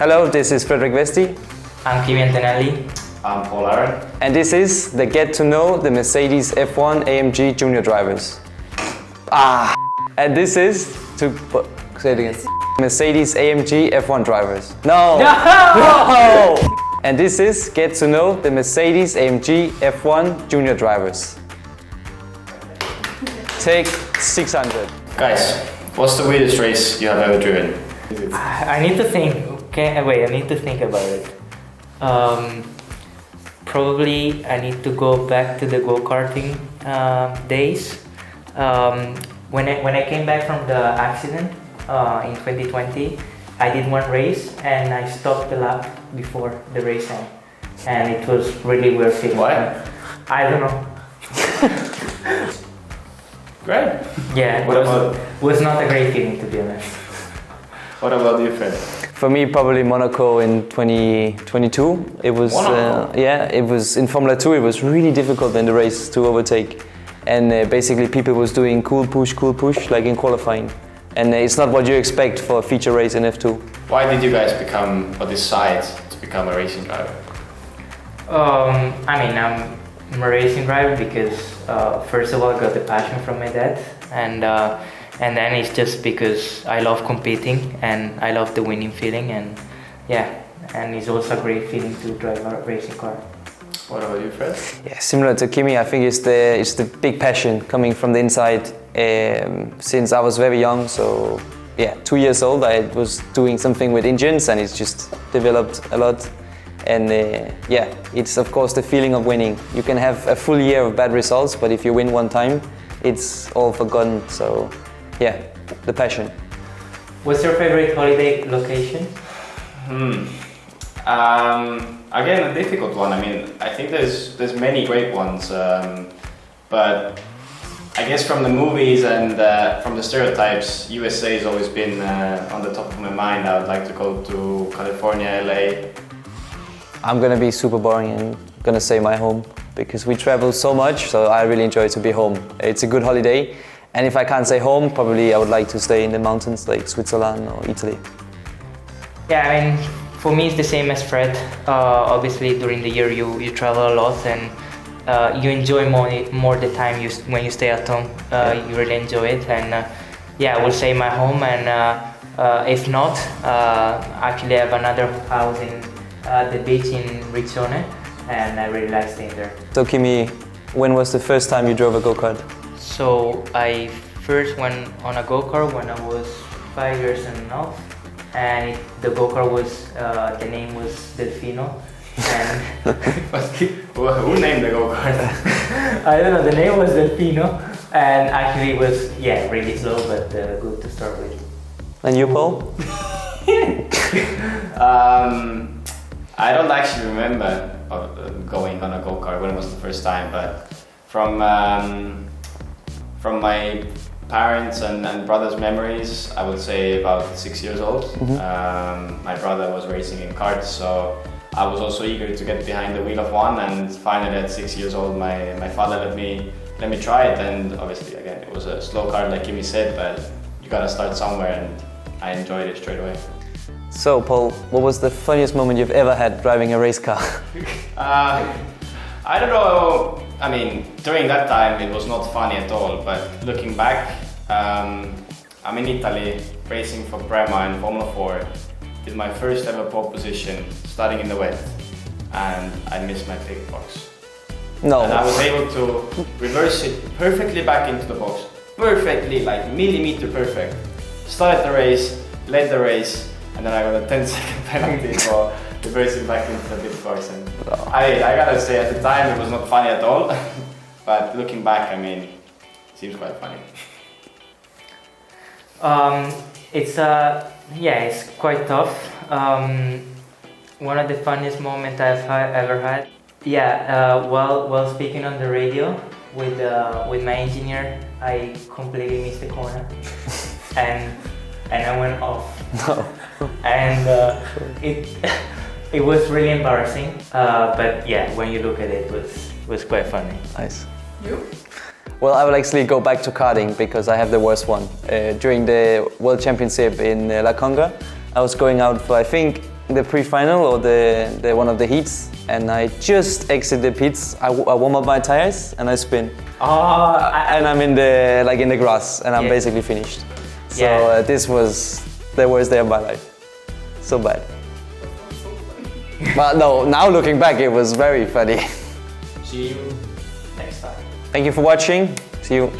Hello, this is Vreemdste. I'm Kimi and I'm Paul Aaron. And this is the Get to Know the Mercedes F1 AMG Junior drivers. And this is say it again. Mercedes AMG F1 drivers. No! No! And this is Get to Know the Mercedes AMG F1 Junior drivers. Take 600. Guys, what's the weirdest race you have ever driven? I need to think. Okay, wait. I need to think about it. Probably I need to go back to the go-karting days. When I came back from the accident in 2020, I did one race and I stopped the lap before the race end, and it was really weird feeling. What? I don't know. Great. Yeah, it was not a great feeling, to be honest. What about you, Fred? For me, probably Monaco in 2022. It was it was in Formula 2. It was really difficult in the race to overtake, and basically people was doing cool push like in qualifying, and it's not what you expect for a feature race in F2. Why did you guys decide to become a racing driver? I mean, I'm a racing driver because first of all I got the passion from my dad, and then it's just because I love competing and I love the winning feeling, and and it's also a great feeling to drive a racing car. What about you, Fred? Yeah, similar to Kimi, I think it's the big passion coming from the inside. Since I was very young, so 2 years old, I was doing something with engines, and it's just developed a lot. And it's of course the feeling of winning. You can have a full year of bad results, but if you win one time, it's all forgotten. So the passion. What's your favorite holiday location? Again, a difficult one. I mean, I think there's many great ones, but I guess from the movies and from the stereotypes, USA has always been on the top of my mind. I would like to go to California, LA. I'm gonna be super boring and gonna say my home, because we travel so much, so I really enjoy to be home. It's a good holiday, and if I can't say home, probably I would like to stay in the mountains like Switzerland or Italy. Yeah, I mean, for me it's the same as Fred. Obviously during the year you travel a lot, and you enjoy more the time when you stay at home. You really enjoy it, and I will say my home, and if not, actually I have another house in the beach in Riccione, and I really like staying there. So Kimi, when was the first time you drove a go-kart? So I first went on a go-kart when I was 5 years and a half, and the go-kart was, the name was Delfino, and Who named the go-kart? I don't know, the name was Delfino, and actually it was really slow, but good to start with. And you, Paul? I don't actually remember going on a go-kart when it was the first time, but from my parents and brother's memories, I would say about 6 years old. My brother was racing in karts, so I was also eager to get behind the wheel of one, and finally at 6 years old my father let me try it, and obviously again it was a slow car like Kimi said, but you gotta start somewhere, and I enjoyed it straight away. So Paul, what was the funniest moment you've ever had driving a race car? I don't know, I mean, during that time it was not funny at all, but looking back, I'm in Italy racing for Prema in Formula 4, did my first ever pole position, starting in the wet, and I missed my pit box. No. And I was able to reverse it perfectly back into the box, perfectly, like millimeter perfect. Started the race, led the race, and then I got a 10-second penalty for reversing back into the pit box. And I gotta say, at the time it was not funny at all, but looking back, I mean, it seems quite funny. It's quite tough. One of the funniest moments I've ever had. While speaking on the radio with my engineer, I completely missed the corner, and I went off. No. And it was really embarrassing. But when you look at it, it was quite funny. Nice. You? Well, I will actually go back to karting because I have the worst one. During the World Championship in La Conga, I was going out for, I think, the pre-final or the one of the heats, and I just exit the pits. I warm up my tires and I spin. And I'm in the grass, and I'm basically finished. So this was the worst day of my life. So bad. But no, now looking back, it was very funny. See you next time. Thank you for watching. See you.